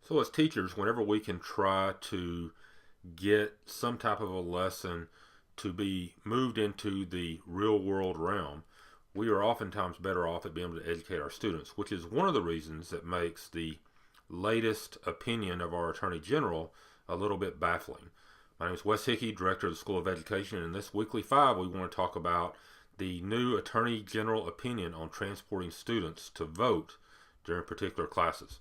So as teachers, whenever we can try to get some type of a lesson to be moved into the real world realm, we are oftentimes better off at being able to educate our students, which is one of the reasons that makes the latest opinion of our Attorney General a little bit baffling. My name is Wes Hickey, Director of the School of Education, and in this Weekly 5 we want to talk about the new Attorney General opinion on transporting students to vote during particular classes.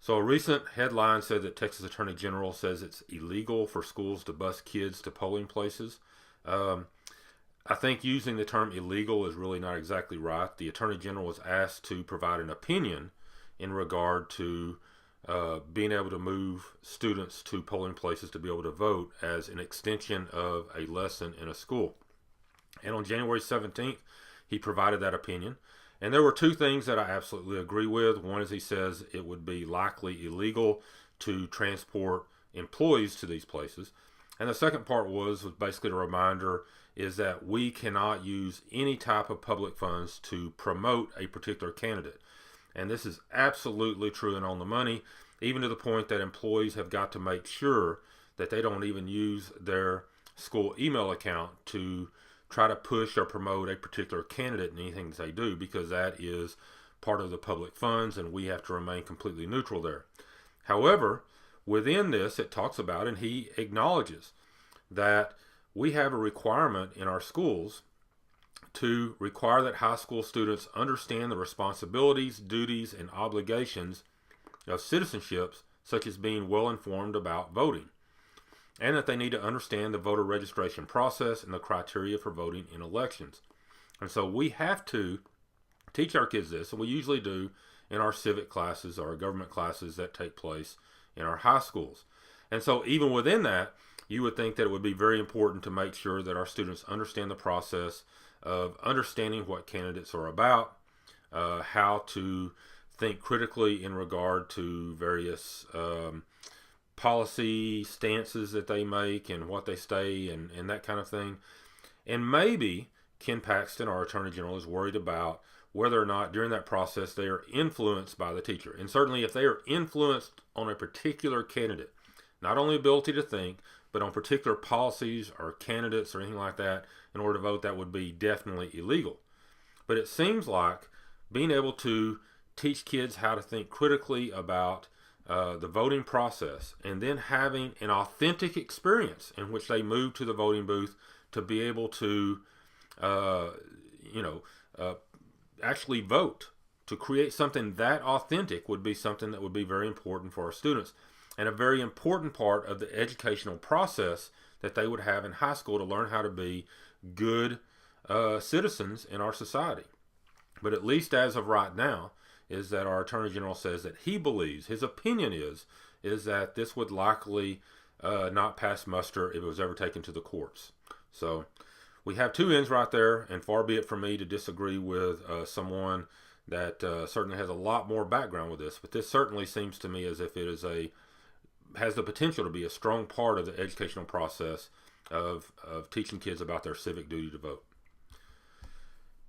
So a recent headline said that Texas Attorney General says it's illegal for schools to bus kids to polling places. I think using the term illegal is really not exactly right. The Attorney General was asked to provide an opinion in regard to being able to move students to polling places to be able to vote as an extension of a lesson in a school. And on January 17th, he provided that opinion. And there were two things that I absolutely agree with. One is he says it would be likely illegal to transport employees to these places. And the second part was basically a reminder is that we cannot use any type of public funds to promote a particular candidate. And this is absolutely true and on the money, even to the point that employees have got to make sure that they don't even use their school email account to try to push or promote a particular candidate in anything that they do, because that is part of the public funds and we have to remain completely neutral there. However, within this it talks about, and he acknowledges that we have a requirement in our schools to require that high school students understand the responsibilities, duties, and obligations of citizenships, such as being well informed about voting, and that they need to understand the voter registration process and the criteria for voting in elections. And so we have to teach our kids this, and we usually do in our civic classes or our government classes that take place in our high schools. And so even within that, you would think that it would be very important to make sure that our students understand the process of understanding what candidates are about, how to think critically in regard to various policy stances that they make and what they say and that kind of thing. And maybe Ken Paxton, our Attorney General, is worried about whether or not during that process they are influenced by the teacher. And certainly if they are influenced on a particular candidate, not only ability to think, but on particular policies or candidates or anything like that, in order to vote, that would be definitely illegal. But it seems like being able to teach kids how to think critically about the voting process, and then having an authentic experience in which they move to the voting booth to be able to, actually vote, to create something that authentic would be something that would be very important for our students, and a very important part of the educational process that they would have in high school to learn how to be good citizens in our society. But at least as of right now, is that our Attorney General says that he believes, his opinion is that this would likely not pass muster if it was ever taken to the courts. So we have two ends right there, and far be it from me to disagree with someone that certainly has a lot more background with this, but this certainly seems to me as if it is has the potential to be a strong part of the educational process of teaching kids about their civic duty to vote.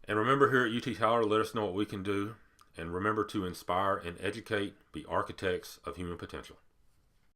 And remember, here at UT Tyler, let us know what we can do. And remember to inspire and educate, be architects of human potential.